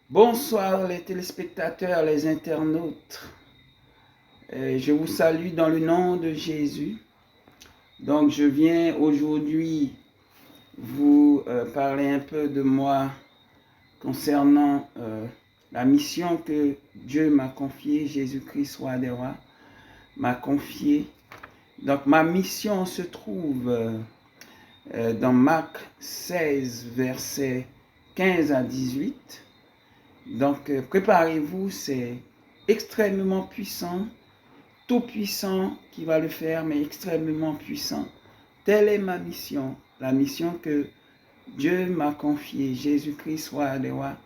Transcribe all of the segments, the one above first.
Bonsoir les téléspectateurs, les internautes. Je vous salue dans le nom de Jésus. Donc je viens aujourd'hui vous parler un peu de moi concernant la mission que Dieu m'a confiée, Jésus-Christ, roi des rois, m'a confiée. Donc ma mission se trouve dans Marc 16, versets 15 à 18. Donc, préparez-vous, c'est extrêmement puissant, tout puissant qui va le faire, mais extrêmement puissant. Telle est ma mission, la mission que Dieu m'a confiée, Jésus-Christ, roi des rois.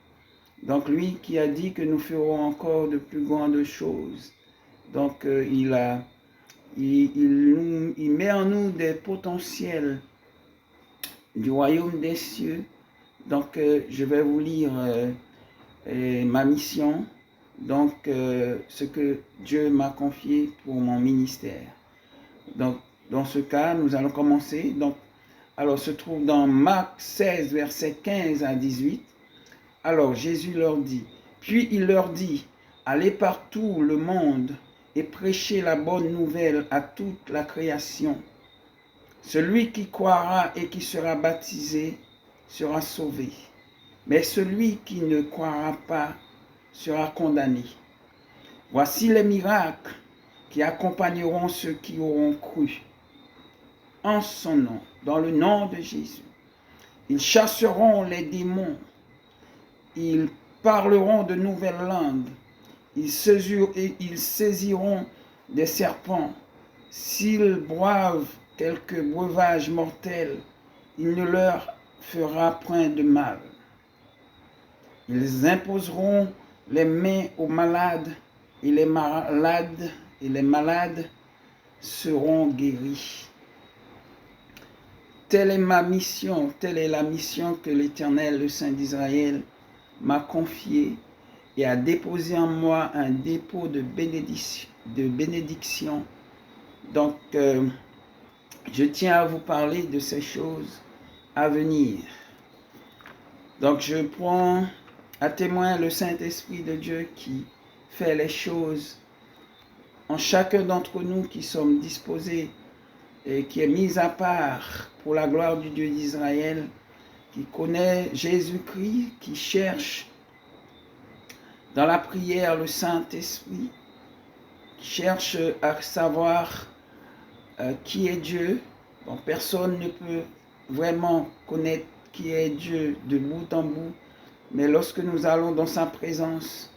Donc, lui qui a dit que nous ferons encore de plus grandes choses. Donc, il met en nous des potentiels du royaume des cieux. Donc, je vais vous lire ma mission, donc ce que Dieu m'a confié pour mon ministère. Donc, dans ce cas, nous allons commencer. Donc, alors, se trouve dans Marc 16, versets 15 à 18. Alors, Jésus leur dit, puis il leur dit, allez partout le monde et prêchez la bonne nouvelle à toute la création. Celui qui croira et qui sera baptisé sera sauvé, mais celui qui ne croira pas sera condamné. Voici les miracles qui accompagneront ceux qui auront cru en son nom, dans le nom de Jésus. Ils chasseront les démons, ils parleront de nouvelles langues, ils saisiront des serpents. S'ils boivent quelque breuvage mortel, il ne leur fera point de mal. Ils imposeront les mains aux malades et les malades seront guéris. Telle est ma mission, telle est la mission que l'Éternel, le Saint d'Israël, m'a confiée et a déposé en moi un dépôt de bénédiction. Donc, je tiens à vous parler de ces choses à venir. Donc, je prends à témoin le Saint-Esprit de Dieu qui fait les choses en chacun d'entre nous qui sommes disposés et qui est mis à part pour la gloire du Dieu d'Israël, qui connaît Jésus-Christ, qui cherche dans la prière le Saint-Esprit, qui cherche à savoir qui est Dieu. Bon, personne ne peut vraiment connaître qui est Dieu de bout en bout, mais lorsque nous allons dans sa présence,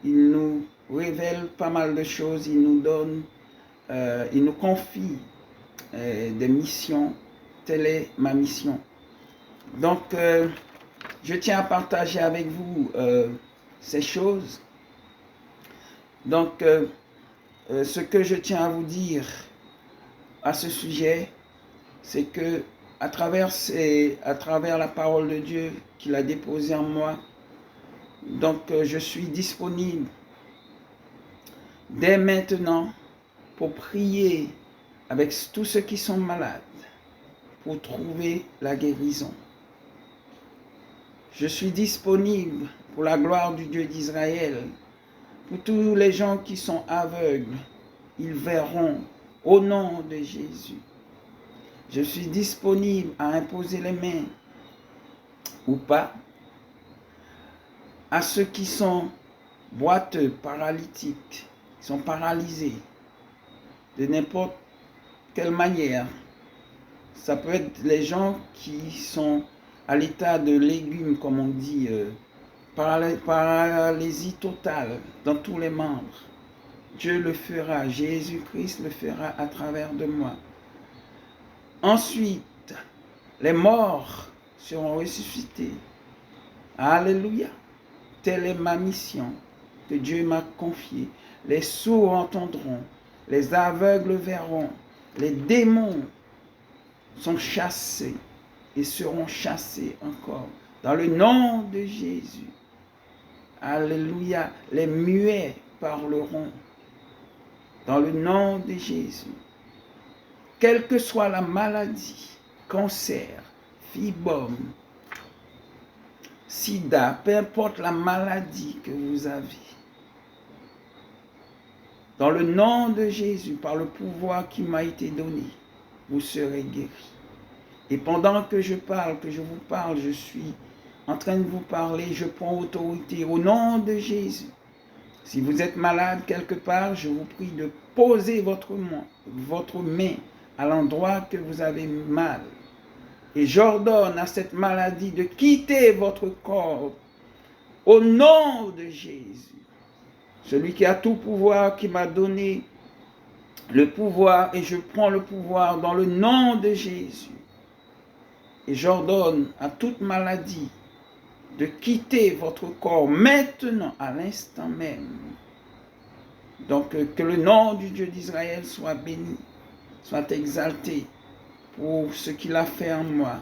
il nous révèle pas mal de choses, il nous donne, il nous confie des missions. Telle est ma mission. Donc, je tiens à partager avec vous ces choses. Donc, ce que je tiens à vous dire à ce sujet, c'est que à travers la parole de Dieu qu'il a déposée en moi, donc je suis disponible dès maintenant pour prier avec tous ceux qui sont malades, pour trouver la guérison. Je suis disponible pour la gloire du Dieu d'Israël. Pour tous les gens qui sont aveugles, ils verront au nom de Jésus. Je suis disponible à imposer les mains ou pas à ceux qui sont boiteux, paralytiques, qui sont paralysés de n'importe quelle manière. Ça peut être les gens qui sont à l'état de légumes, comme on dit, paralysie totale dans tous les membres. Dieu le fera, Jésus-Christ le fera à travers de moi. Ensuite, les morts seront ressuscités. Alléluia. Telle est ma mission que Dieu m'a confiée. Les sourds entendront, les aveugles verront, les démons sont chassés et seront chassés encore. Dans le nom de Jésus. Alléluia. Les muets parleront. Dans le nom de Jésus. Quelle que soit la maladie, cancer, fibrome, sida, peu importe la maladie que vous avez. Dans le nom de Jésus, par le pouvoir qui m'a été donné, vous serez guéris. Et pendant que je parle, que je vous parle, je suis en train de vous parler, je prends autorité au nom de Jésus. Si vous êtes malade quelque part, je vous prie de poser votre main à l'endroit que vous avez mal. Et j'ordonne à cette maladie de quitter votre corps au nom de Jésus. Celui qui a tout pouvoir, qui m'a donné le pouvoir, et je prends le pouvoir dans le nom de Jésus. Et j'ordonne à toute maladie de quitter votre corps maintenant, à l'instant même. Donc, que le nom du Dieu d'Israël soit béni, soit exalté pour ce qu'il a fait en moi.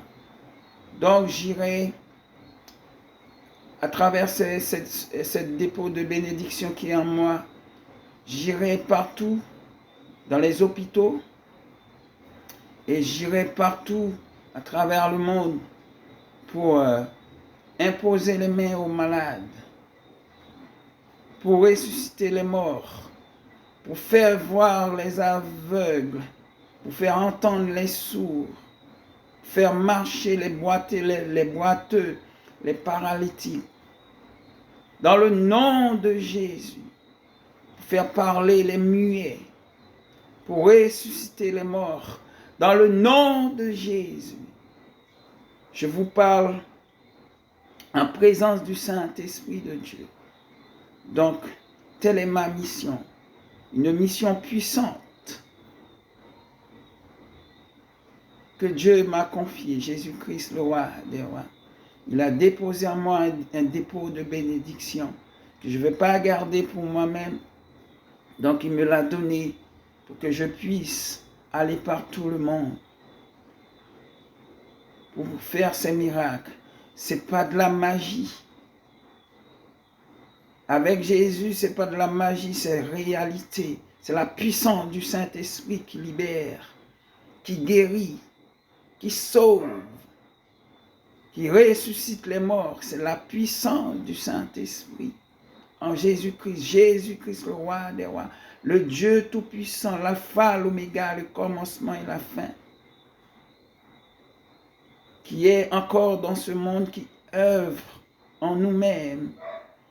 Donc, j'irai à travers cette dépôt de bénédiction qui est en moi, j'irai partout dans les hôpitaux et j'irai partout à travers le monde pour imposer les mains aux malades, pour ressusciter les morts, pour faire voir les aveugles, pour faire entendre les sourds, faire marcher les boiteux, les paralytiques. Dans le nom de Jésus, pour faire parler les muets, pour ressusciter les morts. Dans le nom de Jésus, je vous parle en présence du Saint-Esprit de Dieu. Donc, telle est ma mission, une mission puissante que Dieu m'a confiée, Jésus-Christ, le roi des rois. Il a déposé en moi un dépôt de bénédiction que je ne vais pas garder pour moi-même. Donc, il me l'a donné pour que je puisse aller par tout le monde pour faire ces miracles. Ce n'est pas de la magie. Avec Jésus, ce n'est pas de la magie, c'est réalité. C'est la puissance du Saint-Esprit qui libère, qui guérit, qui sauve, qui ressuscite les morts. C'est la puissance du Saint-Esprit en Jésus-Christ. Jésus-Christ, le roi des rois, le Dieu tout-puissant, l'alpha, l'oméga, le commencement et la fin, qui est encore dans ce monde, qui œuvre en nous-mêmes,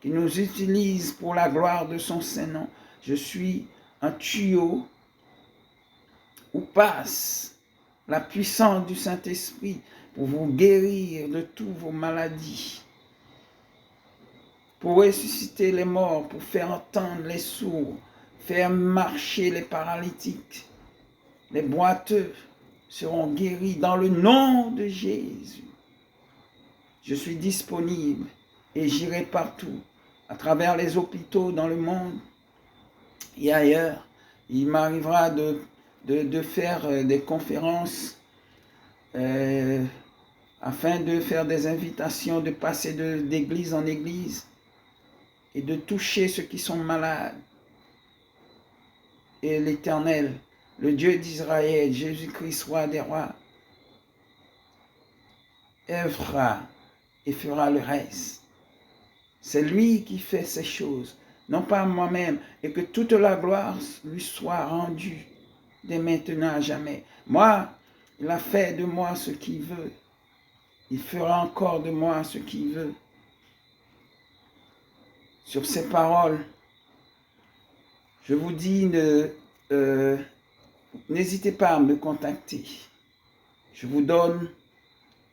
qui nous utilise pour la gloire de son Saint-Nom. Je suis un tuyau où passe la puissance du Saint-Esprit pour vous guérir de toutes vos maladies, pour ressusciter les morts, pour faire entendre les sourds, faire marcher les paralytiques. Les boiteux seront guéris dans le nom de Jésus. Je suis disponible et j'irai partout, à travers les hôpitaux dans le monde et ailleurs. Il m'arrivera de faire des conférences afin de faire des invitations, de passer d'église en église et de toucher ceux qui sont malades. Et l'Éternel, le Dieu d'Israël, Jésus-Christ, roi des rois, œuvrera et fera le reste. C'est lui qui fait ces choses, non pas moi-même, et que toute la gloire lui soit rendue dès maintenant à jamais. Moi, il a fait de moi ce qu'il veut. Il fera encore de moi ce qu'il veut. Sur ces paroles, je vous dis, n'hésitez pas à me contacter. Je vous donne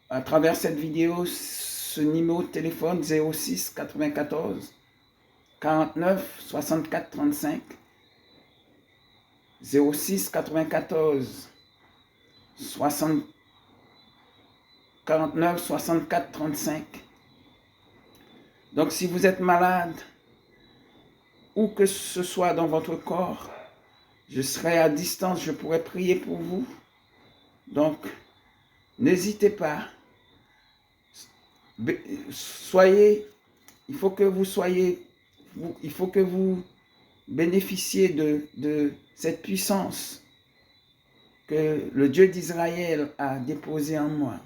à travers cette vidéo ce numéro de téléphone 06 94 49 64 35. 06 94 49 64 35. Donc si vous êtes malade, où que ce soit dans votre corps, je serai à distance, je pourrai prier pour vous. Donc, n'hésitez pas. Il faut que vous bénéficiez de cette puissance que le Dieu d'Israël a déposée en moi.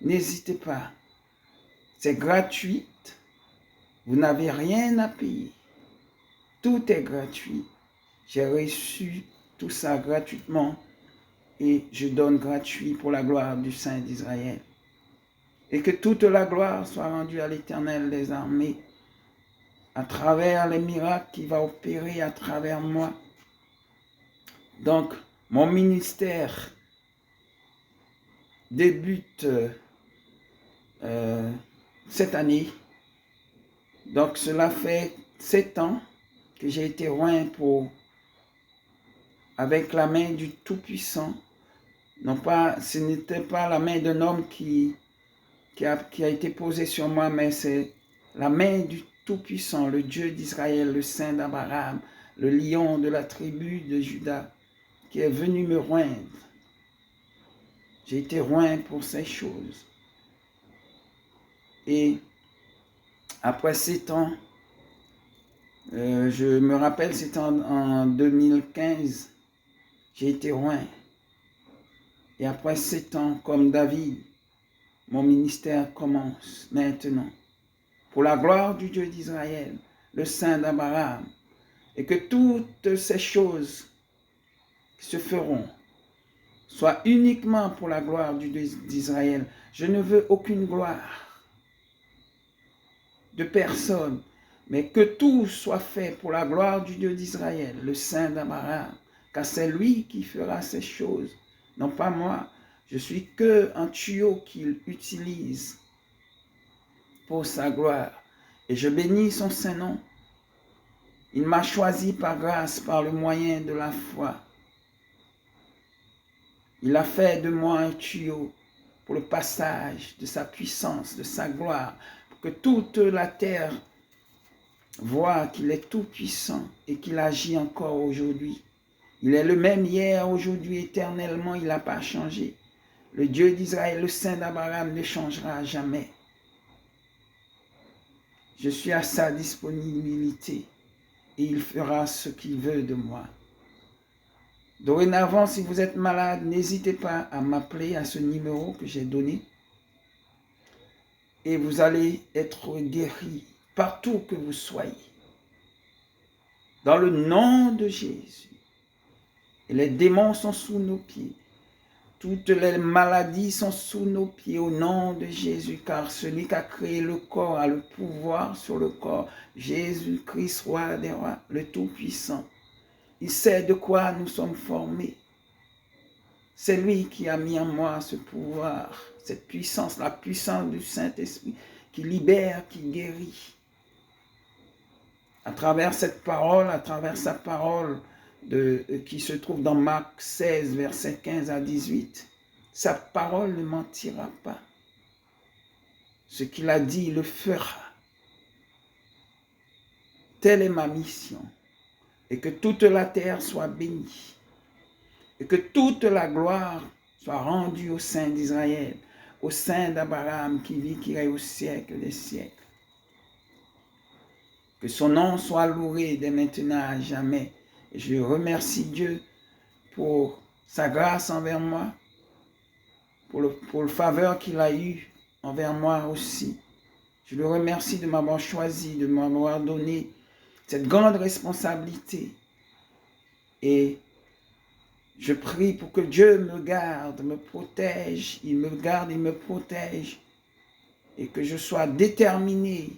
N'hésitez pas. C'est gratuit. Vous n'avez rien à payer. Tout est gratuit. J'ai reçu tout ça gratuitement et je donne gratuit pour la gloire du Saint d'Israël. Et que toute la gloire soit rendue à l'Éternel des armées à travers les miracles qu'il va opérer à travers moi. Donc, mon ministère débute cette année. Donc, cela fait 7 ans que j'ai été oint avec la main du Tout-Puissant. Non pas, ce n'était pas la main d'un homme qui a été posée sur moi, mais c'est la main du Tout-Puissant, le Dieu d'Israël, le Saint d'Abraham, le lion de la tribu de Juda, qui est venu me oindre. J'ai été oint pour ces choses. Et après 7 ans, je me rappelle, c'était en 2015, j'ai été oint. Et après 7 ans, comme David, mon ministère commence maintenant. Pour la gloire du Dieu d'Israël, le Saint d'Abraham, et que toutes ces choses qui se feront soient uniquement pour la gloire du Dieu d'Israël. Je ne veux aucune gloire de personne, mais que tout soit fait pour la gloire du Dieu d'Israël, le Saint d'Abraham, car c'est lui qui fera ces choses, non pas moi. Je suis qu'un tuyau qu'il utilise pour sa gloire. Et je bénis son Saint-Nom. Il m'a choisi par grâce, par le moyen de la foi. Il a fait de moi un tuyau pour le passage de sa puissance, de sa gloire, pour que toute la terre voit qu'il est tout puissant et qu'il agit encore aujourd'hui. Il est le même hier, aujourd'hui, éternellement, il n'a pas changé. Le Dieu d'Israël, le Saint d'Abraham, ne changera jamais. Je suis à sa disponibilité et il fera ce qu'il veut de moi. Dorénavant, si vous êtes malade, n'hésitez pas à m'appeler à ce numéro que j'ai donné et vous allez être guéri partout que vous soyez. Dans le nom de Jésus. Et les démons sont sous nos pieds. Toutes les maladies sont sous nos pieds au nom de Jésus, car celui qui a créé le corps a le pouvoir sur le corps. Jésus-Christ, roi des rois, le Tout-Puissant. Il sait de quoi nous sommes formés. C'est lui qui a mis en moi ce pouvoir, cette puissance, la puissance du Saint-Esprit qui libère, qui guérit. À travers cette parole, à travers sa parole qui se trouve dans Marc 16, versets 15 à 18, sa parole ne mentira pas. Ce qu'il a dit, il le fera. Telle est ma mission. Et que toute la terre soit bénie. Et que toute la gloire soit rendue au Saint d'Israël, au Saint d'Abraham qui vit, qui règne au siècle des siècles. Que son nom soit loué dès maintenant à jamais. Et je remercie Dieu pour sa grâce envers moi, pour le faveur qu'il a eu envers moi aussi. Je le remercie de m'avoir choisi, de m'avoir donné cette grande responsabilité. Et je prie pour que Dieu me garde, me protège, il me garde, il me protège, et que je sois déterminé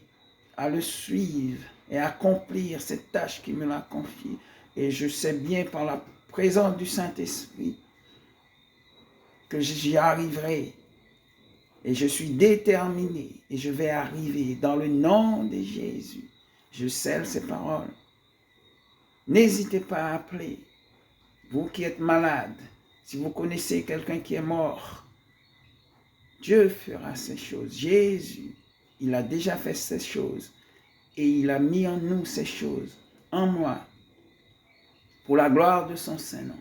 à le suivre et à accomplir cette tâche qu'il me l'a confiée. Et je sais bien par la présence du Saint-Esprit que j'y arriverai. Et je suis déterminé et je vais arriver dans le nom de Jésus. Je scelle ces paroles. N'hésitez pas à appeler. Vous qui êtes malade, si vous connaissez quelqu'un qui est mort, Dieu fera ces choses. Jésus, il a déjà fait ces choses et il a mis en nous ces choses, en moi, pour la gloire de son Saint-Nom.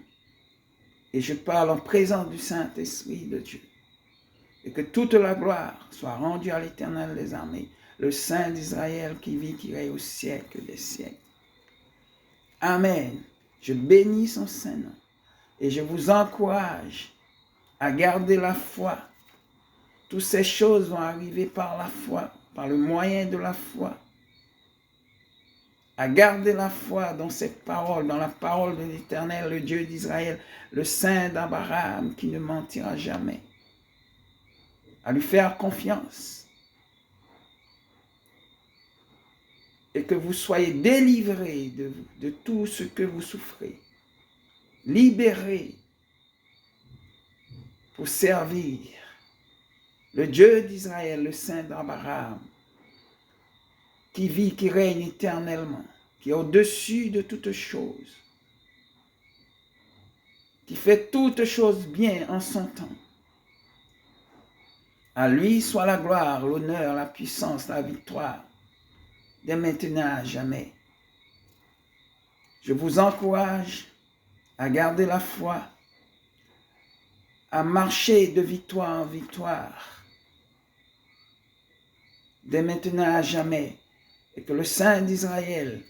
Et je parle en présence du Saint-Esprit de Dieu. Et que toute la gloire soit rendue à l'Éternel des armées, le Saint d'Israël qui vit, qui règne au siècle des siècles. Amen. Je bénis son Saint-Nom et je vous encourage à garder la foi Toutes ces choses vont arriver par la foi, par le moyen de la foi. À garder la foi dans cette parole, dans la parole de l'Éternel, le Dieu d'Israël, le Saint d'Abraham qui ne mentira jamais. À lui faire confiance. Et que vous soyez délivrés de tout ce que vous souffrez. Libérés pour servir le Dieu d'Israël, le Saint d'Abraham, qui vit, qui règne éternellement, qui est au-dessus de toutes choses, qui fait toutes choses bien en son temps. À lui soit la gloire, l'honneur, la puissance, la victoire, dès maintenant à jamais. Je vous encourage à garder la foi, à marcher de victoire en victoire, dès maintenant à jamais, et que le Saint d'Israël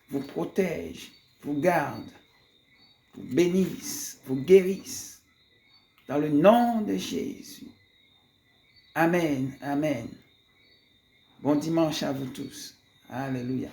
vous protège, vous garde, vous bénisse, vous guérisse, dans le nom de Jésus. Amen, amen. Bon dimanche à vous tous. Alléluia.